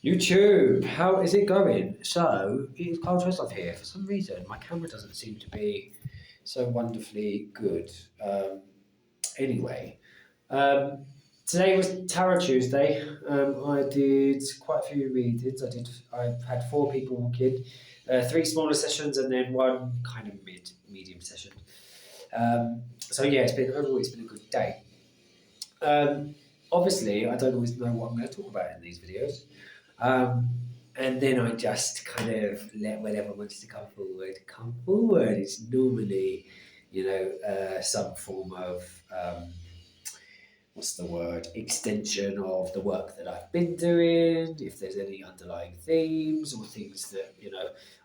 YouTube, how is it going? So, it's Carl Tresloff here. For some reason, my camera doesn't seem to be so wonderfully good. Anyway, um, today was Tarot Tuesday. I did quite a few readings. I had four people walk in, three smaller sessions, and then one kind of medium session. So yeah, overall it's been a good day. Obviously, I don't always know what I'm going to talk about in these videos. Um, and then I just kind of let whatever wants to come forward. It's normally, some form of, what's the word, extension of the work that I've been doing, if there's any underlying themes or things that,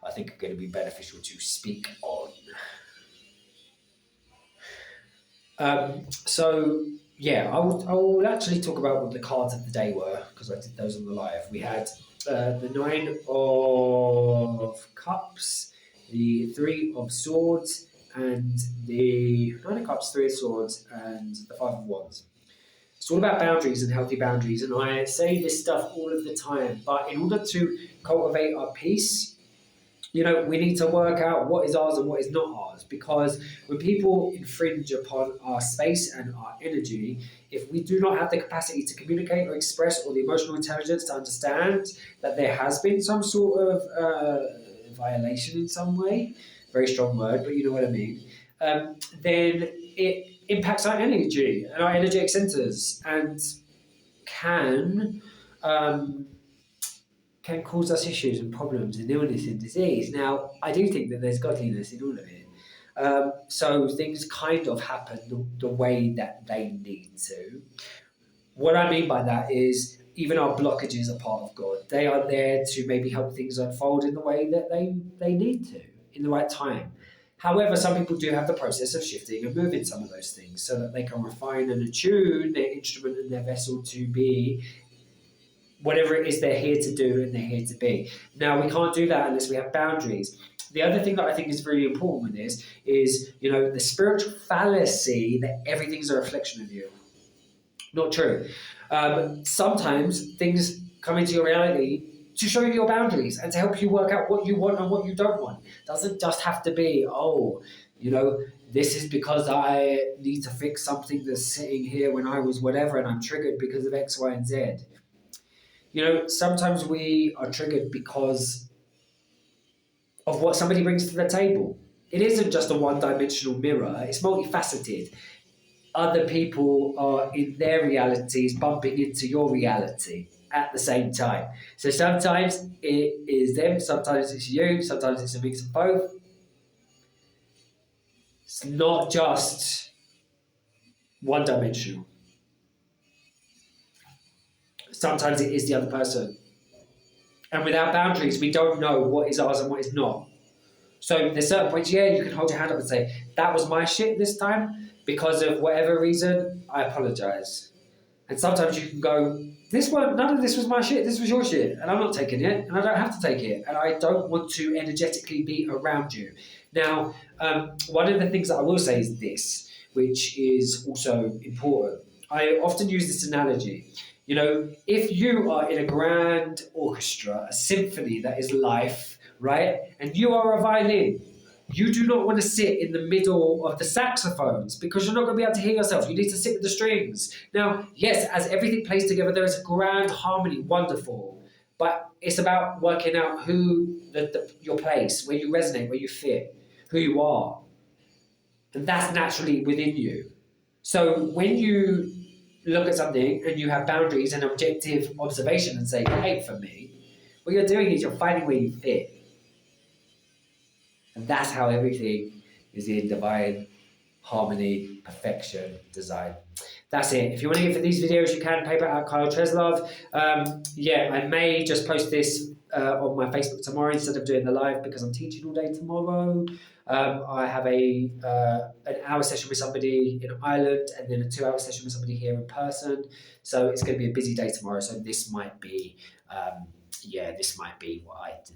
I think are going to be beneficial to speak on. I will actually talk about what the cards of the day were because I did those on the live. We had the Nine of Cups, the Three of Swords, and the Nine of Cups, Three of Swords, and the Five of Wands. It's all about boundaries and healthy boundaries, and I say this stuff all of the time, but in order to cultivate our peace, we need to work out what is ours and what is not ours, because when people infringe upon our space and our energy, if we do not have the capacity to communicate or express or the emotional intelligence to understand that there has been some sort of violation in some way, very strong word, but you know what I mean, then it impacts our energy and our energetic centers and can cause us issues and problems and illness and disease. Now, I do think that there's godliness in all of it. So things kind of happen the way that they need to. What I mean by that is even our blockages are part of God. They are there to maybe help things unfold in the way that they need to, in the right time. However, some people do have the process of shifting and moving some of those things so that they can refine and attune their instrument and their vessel to be whatever it is they're here to do and they're here to be. Now, we can't do that unless we have boundaries. The other thing that I think is really important with this is, the spiritual fallacy that everything's a reflection of you. Not true. Sometimes things come into your reality to show you your boundaries and to help you work out what you want and what you don't want. It doesn't just have to be, this is because I need to fix something that's sitting here when I was whatever and I'm triggered because of X, Y, and Z. Sometimes we are triggered because of what somebody brings to the table. It isn't just a one-dimensional mirror, it's multifaceted. Other people are in their realities bumping into your reality at the same time. So sometimes it is them, sometimes it's you, sometimes it's a mix of both. It's not just one-dimensional. Sometimes it is the other person. And without boundaries, we don't know what is ours and what is not. So there's certain points, you can hold your hand up and say, that was my shit this time. Because of whatever reason, I apologize. And sometimes you can go, none of this was my shit, this was your shit. And I'm not taking it, and I don't have to take it. And I don't want to energetically be around you. Now, one of the things that I will say is this, which is also important. I often use this analogy. If you are in a grand orchestra, a symphony that is life, right? And you are a violin, you do not want to sit in the middle of the saxophones because you're not going to be able to hear yourself. You need to sit with the strings. Now, yes, as everything plays together, there is a grand harmony, wonderful. But it's about working out who your place, where you resonate, where you fit, who you are. And that's naturally within you. So when you look at something and you have boundaries and objective observation and say, hey, for me, what you're doing is you're finding where you fit. And that's how everything is in divine harmony, perfection, design. That's it. If you want to get for these videos, you can. Paper at Kyle Treslov. I may just post this on my Facebook tomorrow instead of doing the live because I'm teaching all day tomorrow. I have an hour session with somebody in Ireland and then a 2-hour session with somebody here in person. So it's going to be a busy day tomorrow. So this might be, what I do.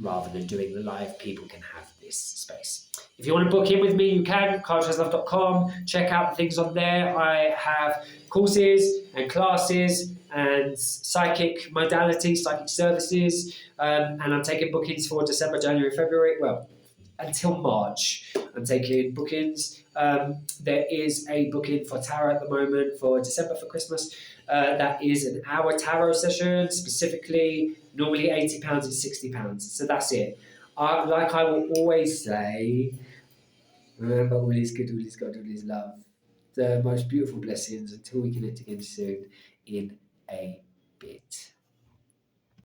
Rather than doing the live, people can have this space. If you want to book in with me, you can, carltreslove.com. Check out things on there. I have courses and classes and psychic modalities, psychic services, and I'm taking bookings for December, January, February. Well, until March, I'm taking bookings. There is a booking for tarot at the moment for December for Christmas. That is an hour tarot session specifically. Normally £80 and £60. So that's it. Like I will always say, remember, all is good, all is God, all is love. The most beautiful blessings until we connect again soon in a bit.